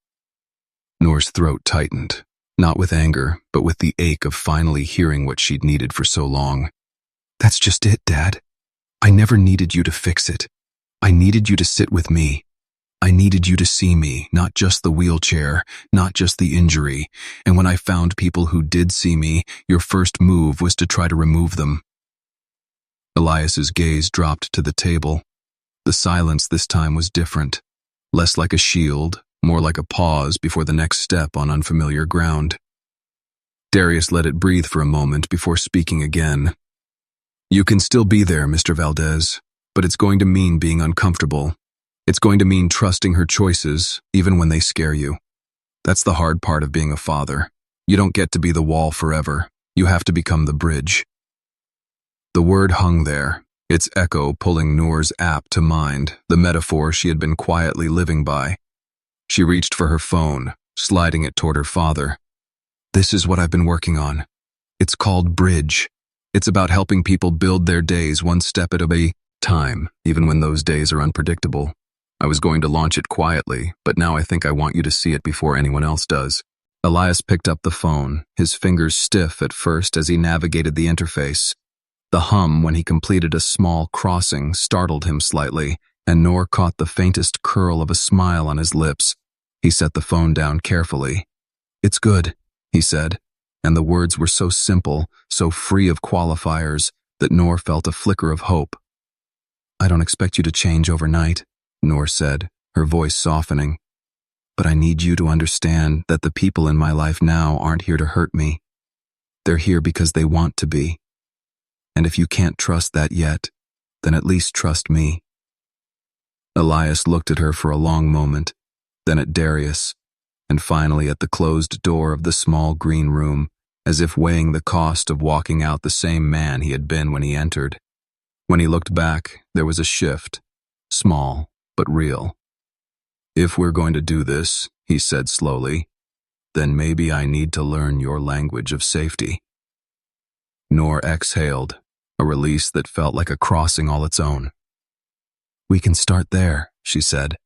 Speaker 1: Noor's throat tightened, not with anger, but with the ache of finally hearing what she'd needed for so long. "That's just it, Dad. I never needed you to fix it. I needed you to sit with me. I needed you to see me, not just the wheelchair, not just the injury. And when I found people who did see me, your first move was to try to remove them." Elias's gaze dropped to the table. The silence this time was different, less like a shield, more like a pause before the next step on unfamiliar ground. Darius let it breathe for a moment before speaking again. "You can still be there, Mr. Valdez, but it's going to mean being uncomfortable. It's going to mean trusting her choices, even when they scare you. That's the hard part of being a father. You don't get to be the wall forever. You have to become the bridge." The word hung there, its echo pulling Noor's app to mind, the metaphor she had been quietly living by. She reached for her phone, sliding it toward her father. "This is what I've been working on. It's called Bridge. It's about helping people build their days one step at a time, even when those days are unpredictable. I was going to launch it quietly, but now I think I want you to see it before anyone else does." Elias picked up the phone, his fingers stiff at first as he navigated the interface. The hum when he completed a small crossing startled him slightly, and Noor caught the faintest curl of a smile on his lips. He set the phone down carefully. "It's good," he said, and the words were so simple, so free of qualifiers, that Noor felt a flicker of hope. "I don't expect you to change overnight," Noor said, her voice softening. "But I need you to understand that the people in my life now aren't here to hurt me. They're here because they want to be. And if you can't trust that yet, then at least trust me." Elias looked at her for a long moment, then at Darius, and finally at the closed door of the small green room, as if weighing the cost of walking out the same man he had been when he entered. When he looked back, there was a shift, small but real. "If we're going to do this," he said slowly, "then maybe I need to learn your language of safety." Noor exhaled, a release that felt like a crossing all its own. "We can start there," she said.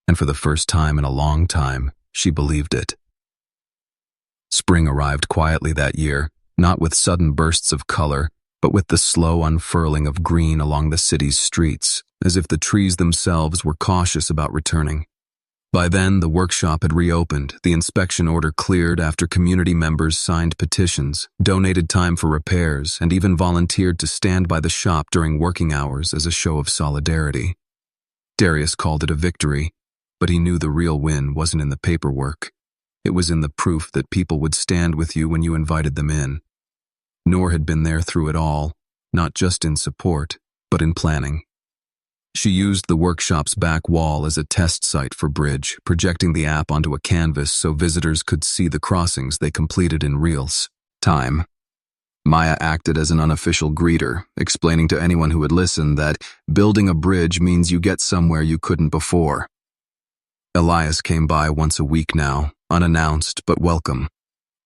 Speaker 1: And for the first time in a long time, she believed it. Spring arrived quietly that year, not with sudden bursts of color, but with the slow unfurling of green along the city's streets, as if the trees themselves were cautious about returning. By then, the workshop had reopened, the inspection order cleared after community members signed petitions, donated time for repairs, and even volunteered to stand by the shop during working hours as a show of solidarity. Darius called it a victory, but he knew the real win wasn't in the paperwork. It was in the proof that people would stand with you when you invited them in. Noor had been there through it all, not just in support, but in planning. She used the workshop's back wall as a test site for Bridge, projecting the app onto a canvas so visitors could see the crossings they completed in real time. Maya acted as an unofficial greeter, explaining to anyone who would listen that building a bridge means you get somewhere you couldn't before. Elias came by once a week now, unannounced but welcome.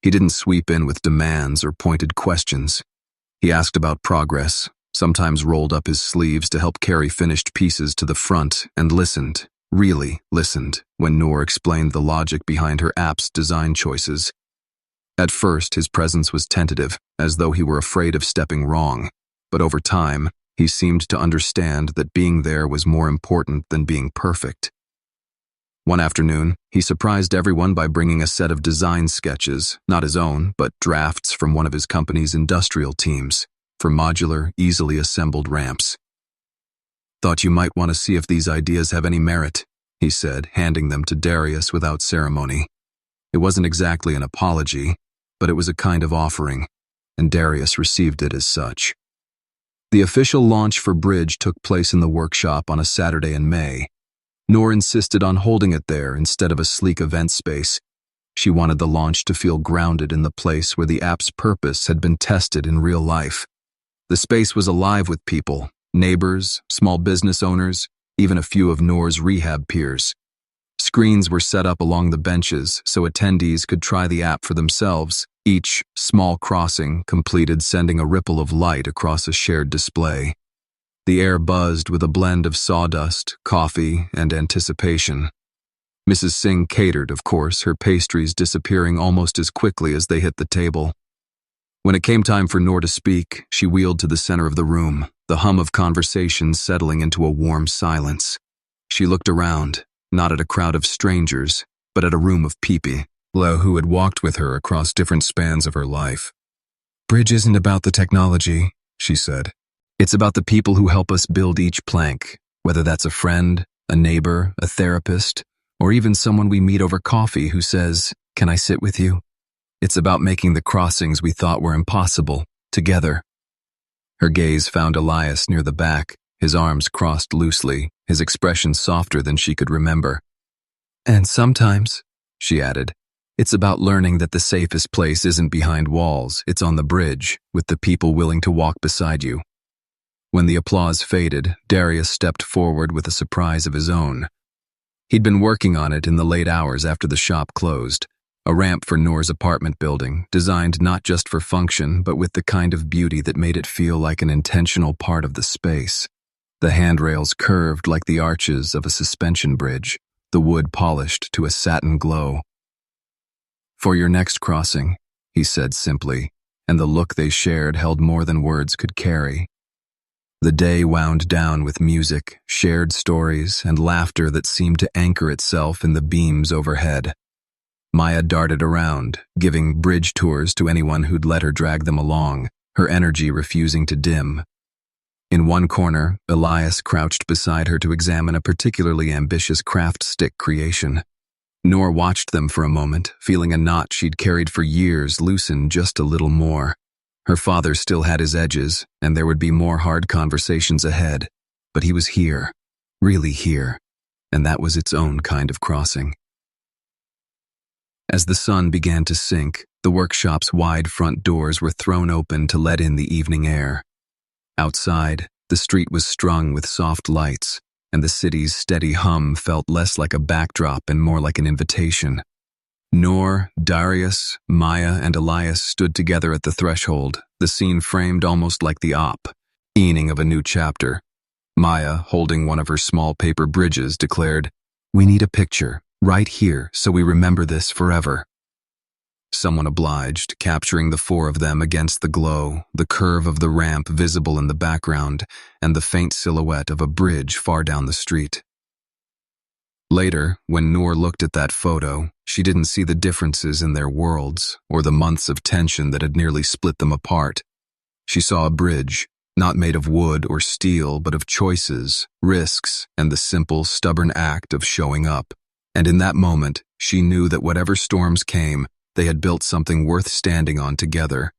Speaker 1: He didn't sweep in with demands or pointed questions. He asked about progress, sometimes rolled up his sleeves to help carry finished pieces to the front, and listened, really listened, when Noor explained the logic behind her app's design choices. At first, his presence was tentative, as though he were afraid of stepping wrong, but over time, he seemed to understand that being there was more important than being perfect. One afternoon, he surprised everyone by bringing a set of design sketches, not his own, but drafts from one of his company's industrial teams, for modular, easily assembled ramps. "Thought you might want to see if these ideas have any merit," he said, handing them to Darius without ceremony. It wasn't exactly an apology, but it was a kind of offering, and Darius received it as such. The official launch for Bridge took place in the workshop on a Saturday in May. Noor insisted on holding it there instead of a sleek event space. She wanted the launch to feel grounded in the place where the app's purpose had been tested in real life. The space was alive with people, neighbors, small business owners, even a few of Noor's rehab peers. Screens were set up along the benches so attendees could try the app for themselves, each small crossing completed sending a ripple of light across a shared display. The air buzzed with a blend of sawdust, coffee, and anticipation. Mrs. Singh catered, of course, her pastries disappearing almost as quickly as they hit the table. When it came time for Noor to speak, she wheeled to the center of the room, the hum of conversation settling into a warm silence. She looked around, not at a crowd of strangers, but at a room of people who had walked with her across different spans of her life. "Bridge isn't about the technology," she said. "It's about the people who help us build each plank, whether that's a friend, a neighbor, a therapist, or even someone we meet over coffee who says, 'Can I sit with you?' It's about making the crossings we thought were impossible, together." Her gaze found Elias near the back, his arms crossed loosely, his expression softer than she could remember. "And sometimes," she added, "it's about learning that the safest place isn't behind walls, it's on the bridge, with the people willing to walk beside you." When the applause faded, Darius stepped forward with a surprise of his own. He'd been working on it in the late hours after the shop closed, a ramp for Noor's apartment building, designed not just for function, but with the kind of beauty that made it feel like an intentional part of the space. The handrails curved like the arches of a suspension bridge, the wood polished to a satin glow. "For your next crossing," he said simply, and the look they shared held more than words could carry. The day wound down with music, shared stories, and laughter that seemed to anchor itself in the beams overhead. Maya darted around, giving bridge tours to anyone who'd let her drag them along, her energy refusing to dim. In one corner, Elias crouched beside her to examine a particularly ambitious craft stick creation. Noor watched them for a moment, feeling a knot she'd carried for years loosen just a little more. Her father still had his edges, and there would be more hard conversations ahead, but he was here, really here, and that was its own kind of crossing. As the sun began to sink, the workshop's wide front doors were thrown open to let in the evening air. Outside, the street was strung with soft lights, and the city's steady hum felt less like a backdrop and more like an invitation. Noor, Darius, Maya, and Elias stood together at the threshold, the scene framed almost like the opening of a new chapter. Maya, holding one of her small paper bridges, declared, "We need a picture, right here, so we remember this forever." Someone obliged, capturing the four of them against the glow, the curve of the ramp visible in the background, and the faint silhouette of a bridge far down the street. Later, when Noor looked at that photo, she didn't see the differences in their worlds or the months of tension that had nearly split them apart. She saw a bridge, not made of wood or steel, but of choices, risks, and the simple, stubborn act of showing up. And in that moment, she knew that whatever storms came, they had built something worth standing on together.